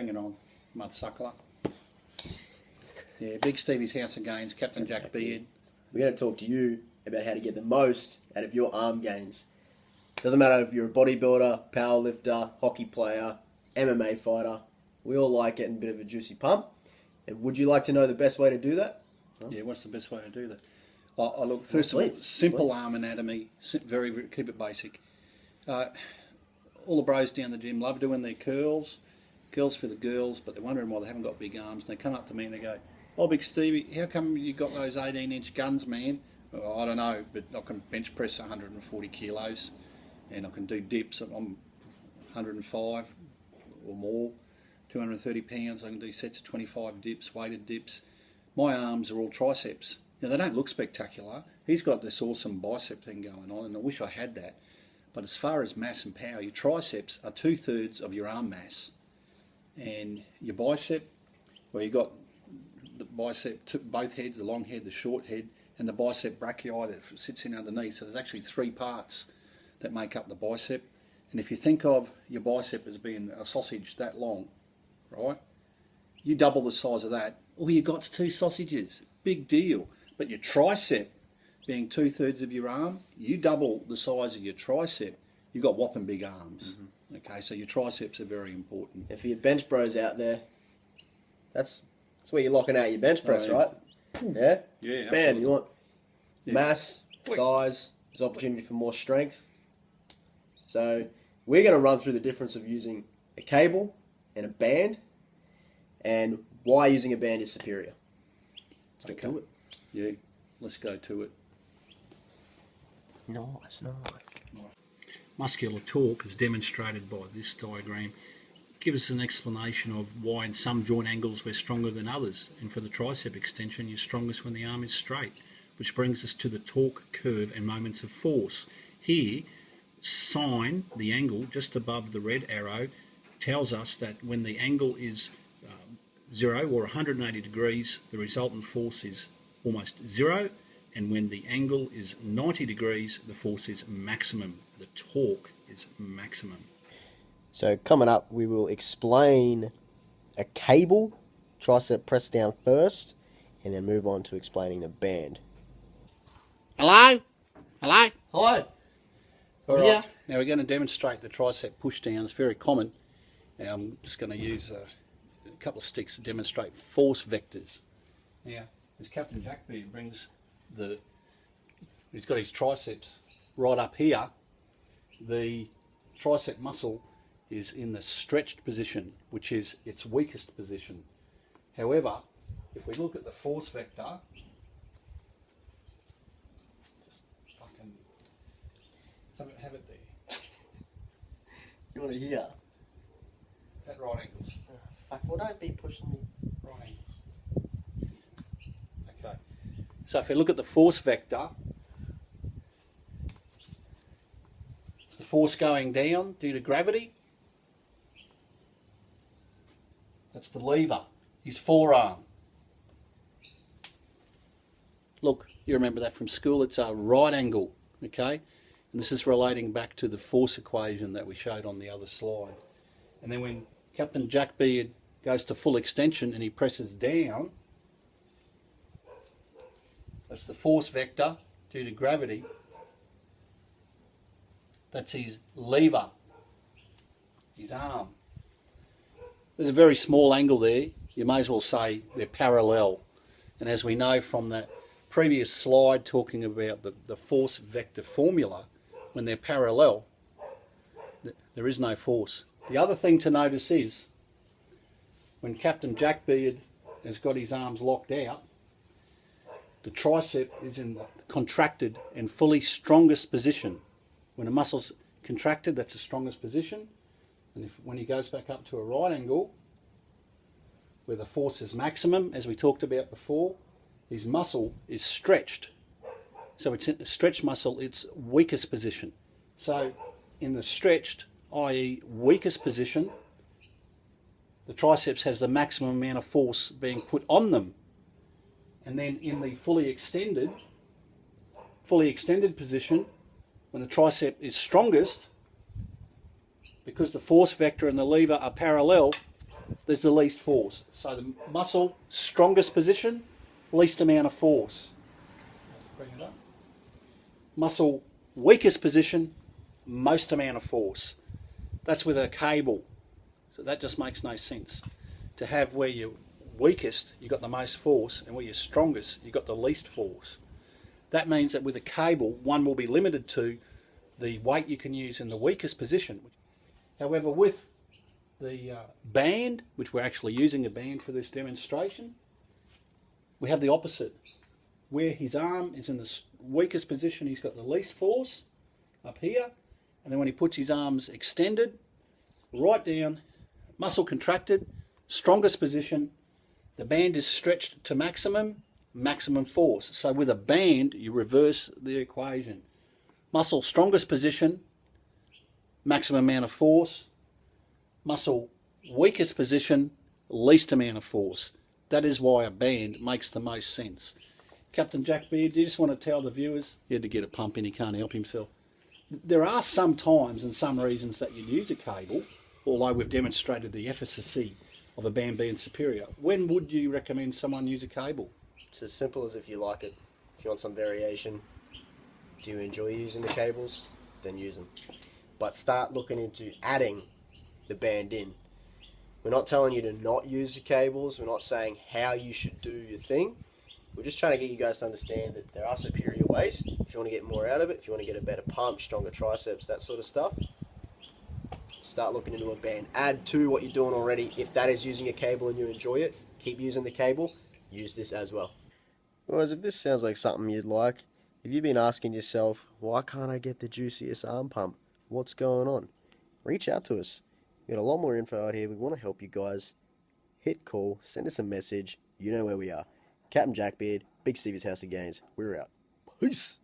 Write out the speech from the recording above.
Bring it on, mudsuckler. Yeah, Big Stevie's House of Gains, Captain Jack Beard. We're going to talk to you about how to get the most out of your arm gains. Doesn't matter if you're a bodybuilder, powerlifter, hockey player, MMA fighter. We all like getting a bit of a juicy pump. And would you like to know the best way to do that? Yeah, what's the best way to do that? Look, first of all, simple arm anatomy, keep it basic. All the bros down the gym love doing their curls. Girls for the girls, but they're wondering why they haven't got big arms. And they come up to me and they go, "Oh, Big Stevie, how come you got those 18-inch guns, man?" Well, I don't know, but I can bench press 140 kilos, and I can do dips. I'm 105 or more, 230 pounds. I can do sets of 25 dips, weighted dips. My arms are all triceps. Now, they don't look spectacular. He's got this awesome bicep thing going on, and I wish I had that. But as far as mass and power, your triceps are 2/3 of your arm mass. And your bicep, well, you've got the bicep, both heads, the long head, the short head, and the bicep brachii that sits in underneath. So there's actually 3 parts that make up the bicep. And if you think of your bicep as being a sausage that long, right, you double the size of that, all you got's 2 sausages. Big deal. But your tricep, being 2/3 of your arm, you double the size of your tricep, you've got whopping big arms. Mm-hmm. Okay, so your triceps are very important. And for your bench bros out there, that's where you're locking out your bench press, right? Yeah? Yeah, Man, you want mass, size, there's opportunity for more strength. So we're going to run through the difference of using a cable and a band and why using a band is superior. Let's get to it. Yeah, let's go to it. Nice. Muscular torque, as demonstrated by this diagram, gives us an explanation of why in some joint angles we're stronger than others, and for the tricep extension you're strongest when the arm is straight, which brings us to the torque curve and moments of force. Here, sine, the angle just above the red arrow, tells us that when the angle is 0 or 180 degrees, the resultant force is almost 0, and when the angle is 90 degrees, the force is maximum. The torque is maximum. So coming up, we will explain a cable, tricep press down first, and then move on to explaining the band. Hello? Hi. All right. Yeah. Now we're going to demonstrate the tricep push down. It's very common. Now I'm just going to use a couple of sticks to demonstrate force vectors. Now, as Captain Jackbeard brings he's got his triceps right up here. The tricep muscle is in the stretched position, which is its weakest position. However, if we look at the force vector, just fucking have it there. You want to hear? At right angles. Fuck, well, don't be pushing me. Right angles. Okay. So if we look at the force vector, it's the force going down due to gravity. That's the lever, his forearm. Look, you remember that from school, it's a right angle, okay? And this is relating back to the force equation that we showed on the other slide. And then when Captain Jackbeard goes to full extension and he presses down, that's the force vector due to gravity. That's his lever, his arm. There's a very small angle there. You may as well say they're parallel. And as we know from that previous slide talking about the force vector formula, when they're parallel, there is no force. The other thing to notice is when Captain Jackbeard has got his arms locked out, the tricep is in the contracted and fully strongest position. When a muscle's contracted, that's the strongest position. And when he goes back up to a right angle, where the force is maximum, as we talked about before, his muscle is stretched. So it's in the stretched muscle, its weakest position. So in the stretched, i.e. weakest position, the triceps has the maximum amount of force being put on them. And then in the fully extended position, when the tricep is strongest, because the force vector and the lever are parallel, there's the least force. So the muscle, strongest position, least amount of force. Bring it up. Muscle, weakest position, most amount of force. That's with a cable. So that just makes no sense. To have where you're weakest, you've got the most force, and where you're strongest, you've got the least force. That means that with a cable, one will be limited to the weight you can use in the weakest position. However, with the band, which we're actually using a band for this demonstration, we have the opposite. Where his arm is in the weakest position, he's got the least force up here, and then when he puts his arms extended, right down, muscle contracted, strongest position, the band is stretched to maximum force. So with a band, you reverse the equation. Muscle strongest position, maximum amount of force. Muscle weakest position, least amount of force. That is why a band makes the most sense. Captain Jack Beard, do you just want to tell the viewers? He had to get a pump in, he can't help himself. There are some times and some reasons that you'd use a cable, although we've demonstrated the efficacy of a band being superior. When would you recommend someone use a cable? It's as simple as if you like it. If you want some variation, do you enjoy using the cables? Then use them. But start looking into adding the band in. We're not telling you to not use the cables. We're not saying how you should do your thing. We're just trying to get you guys to understand that there are superior ways. If you want to get more out of it, if you want to get a better pump, stronger triceps, that sort of stuff, start looking into a band. Add to what you're doing already. If that is using a cable and you enjoy it, keep using the cable. Use this as well. Whereas if this sounds like something you'd like, if you've been asking yourself, why can't I get the juiciest arm pump? What's going on? Reach out to us. We've got a lot more info out here. We want to help you guys. Hit call, send us a message. You know where we are. Captain Jackbeard, Big Stevie's House of Gains. We're out. Peace.